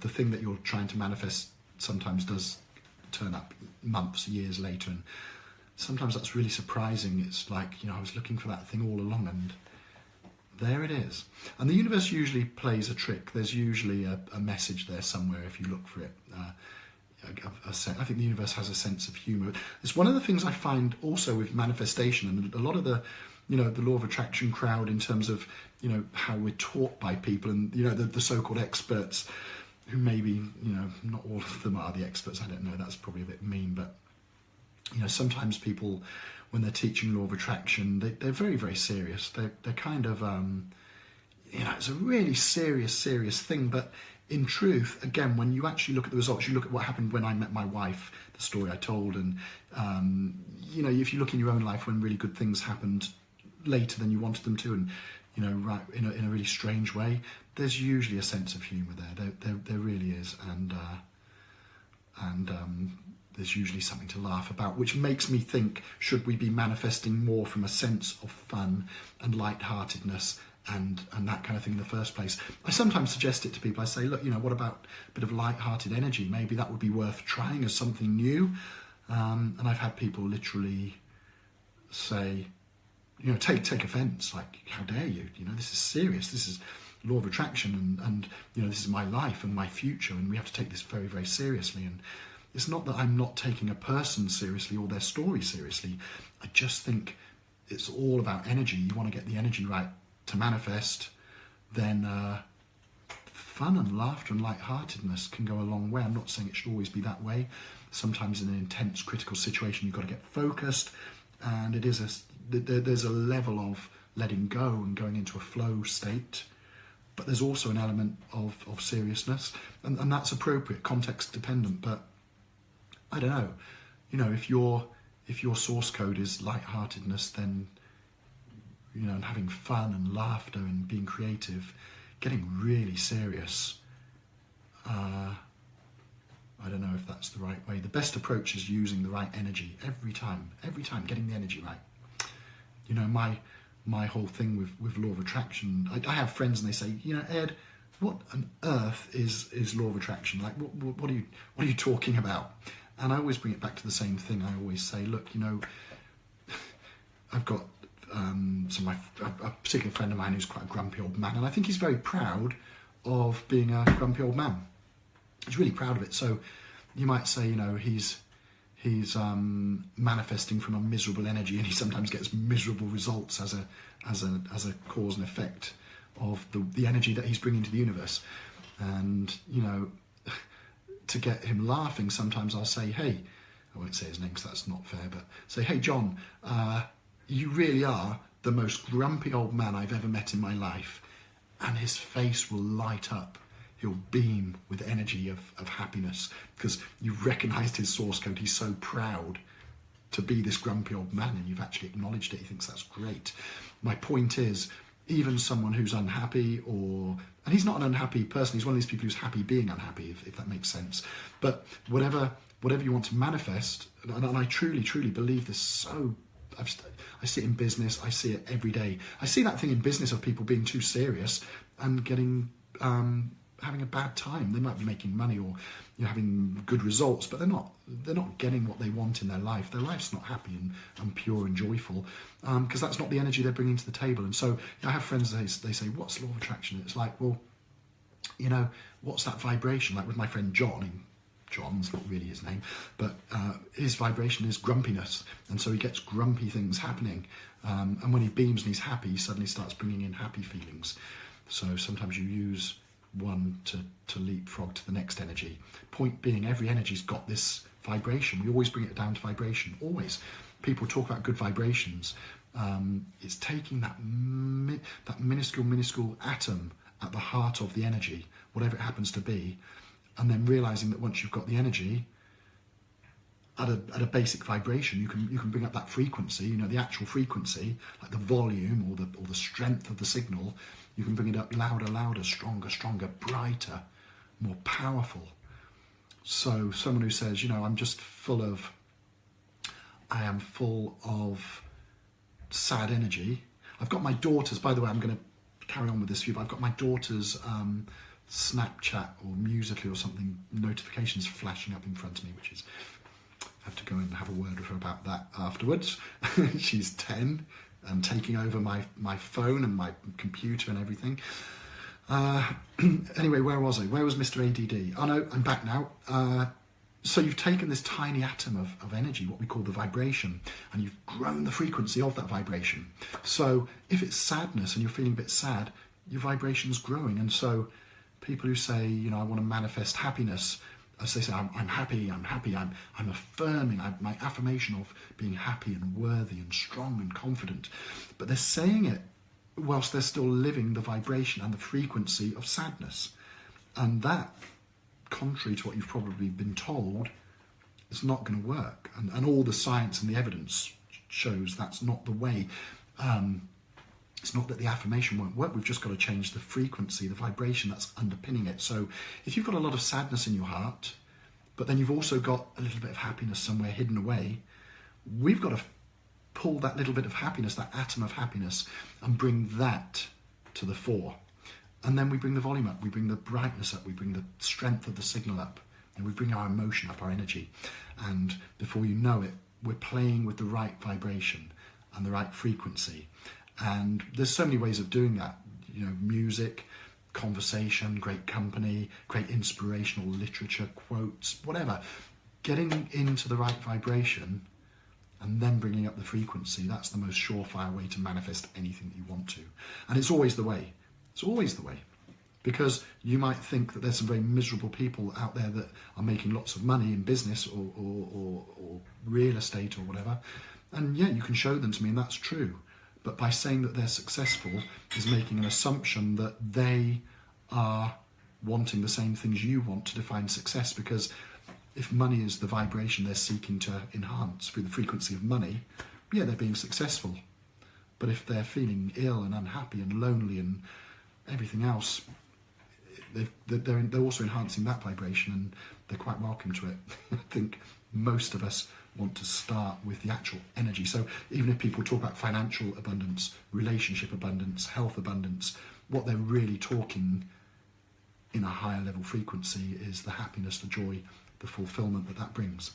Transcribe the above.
the thing that you're trying to manifest sometimes does turn up months, years later, and sometimes that's really surprising. It's like, you know, I was looking for that thing all along, and there it is. And the universe usually plays a trick. There's usually a message there somewhere if you look for it. I think the universe has a sense of humour. It's one of the things I find also with manifestation, and a lot of the, you know, the law of attraction crowd, in terms of, you know, how we're taught by people, and, you know, the so-called experts, who maybe, you know, not all of them are the experts, I don't know, that's probably a bit mean, but, you know, sometimes people, when they're teaching law of attraction, they're very, very serious. They're kind of, you know, it's a really serious thing, but in truth, again, when you actually look at the results, you look at what happened when I met my wife, the story I told, and, you know, if you look in your own life when really good things happened later than you wanted them to, and, you know, right, in a really strange way, there's usually a sense of humour there. There really is, and there's usually something to laugh about, which makes me think, should we be manifesting more from a sense of fun and lightheartedness and that kind of thing in the first place? I sometimes suggest it to people. I say, look, you know, what about a bit of light-hearted energy? Maybe that would be worth trying as something new. And I've had people literally say, you know, take offence, like, how dare you? You know, this is serious. This is law of attraction, and you know, this is my life and my future, and we have to take this very, very seriously. And it's not that I'm not taking a person seriously or their story seriously. I just think it's all about energy. You want to get the energy right to manifest, then fun and laughter and lightheartedness can go a long way. I'm not saying it should always be that way. Sometimes in an intense, critical situation, you've got to get focused, and it is there's a level of letting go and going into a flow state, but there's also an element of seriousness, and that's appropriate, context dependent. But I don't know, you know, if your source code is lightheartedness, then, you know, and having fun and laughter and being creative, getting really serious, I don't know if that's the right way. The best approach is using the right energy every time, getting the energy right. You know, my whole thing with law of attraction, I have friends and they say, you know, Ed, what on earth is law of attraction? Like, what are you talking about? And I always bring it back to the same thing. I always say, look, you know, I've got a particular friend of mine who's quite a grumpy old man, and I think he's very proud of being a grumpy old man. He's really proud of it. So you might say, you know, he's manifesting from a miserable energy, and he sometimes gets miserable results as a cause and effect of the energy that he's bringing to the universe. And, you know, to get him laughing, sometimes I'll say, hey, I won't say his name because that's not fair, but say, hey, John, you really are the most grumpy old man I've ever met in my life. And his face will light up. He'll beam with energy of happiness, because you've recognised his source code. He's so proud to be this grumpy old man, and you've actually acknowledged it. He thinks that's great. My point is, even someone who's unhappy, and he's not an unhappy person, he's one of these people who's happy being unhappy, if that makes sense. But whatever you want to manifest, and I truly, truly believe this so, I see it in business, I see it every day. I see that thing in business of people being too serious and getting, having a bad time. They might be making money or, you know, having good results, but they're not getting what they want in their life. Their life's not happy and pure and joyful, because that's not the energy they're bringing to the table. And so, you know, I have friends, they say, what's law of attraction? It's like, well, you know, what's that vibration? Like with my friend John, John's not really his name, but his vibration is grumpiness, and so he gets grumpy things happening, and when he beams and he's happy, he suddenly starts bringing in happy feelings. So sometimes you use one to leapfrog to the next energy. Point being, every energy's got this vibration. We always bring it down to vibration, always. People talk about good vibrations. It's taking that minuscule atom at the heart of the energy, whatever it happens to be, and then realizing that once you've got the energy at a basic vibration, you can bring up that frequency, you know, the actual frequency, like the volume or the strength of the signal. You can bring it up louder, stronger, brighter, more powerful. So someone who says, you know, I am full of sad energy. I've got my daughters, by the way, I'm going to carry on with this for you, but I've got my daughters Snapchat or Musical.ly or something, notifications flashing up in front of me, which is, I have to go and have a word with her about that afterwards. She's 10 and taking over my phone and my computer and everything. Anyway, where was I? Where was Mr. ADD? Oh no, I'm back now. So you've taken this tiny atom of energy, what we call the vibration, and you've grown the frequency of that vibration. So if it's sadness and you're feeling a bit sad, your vibration's growing. And so people who say, you know, I want to manifest happiness, as they say, I'm happy, I'm affirming, my affirmation of being happy and worthy and strong and confident. But they're saying it whilst they're still living the vibration and the frequency of sadness. And that, contrary to what you've probably been told, is not going to work. And all the science and the evidence shows that's not the way. It's not that the affirmation won't work, we've just got to change the frequency, the vibration that's underpinning it. So if you've got a lot of sadness in your heart, but then you've also got a little bit of happiness somewhere hidden away, we've got to pull that little bit of happiness, that atom of happiness, and bring that to the fore. And then we bring the volume up, we bring the brightness up, we bring the strength of the signal up, and we bring our emotion up, our energy. And before you know it, we're playing with the right vibration and the right frequency. And there's so many ways of doing that, you know, music, conversation, great company, great inspirational literature, quotes, whatever. Getting into the right vibration and then bringing up the frequency, that's the most surefire way to manifest anything that you want to. And it's always the way. It's always the way. Because you might think that there's some very miserable people out there that are making lots of money in business or real estate or whatever. And yeah, you can show them to me, and that's true. But by saying that they're successful is making an assumption that they are wanting the same things you want to define success. Because if money is the vibration they're seeking to enhance through the frequency of money, yeah, they're being successful. But if they're feeling ill and unhappy and lonely and everything else, they're also enhancing that vibration, and they're quite welcome to it. I think most of us want to start with the actual energy. So even if people talk about financial abundance, relationship abundance, health abundance, what they're really talking in a higher level frequency is the happiness, the joy, the fulfillment that brings.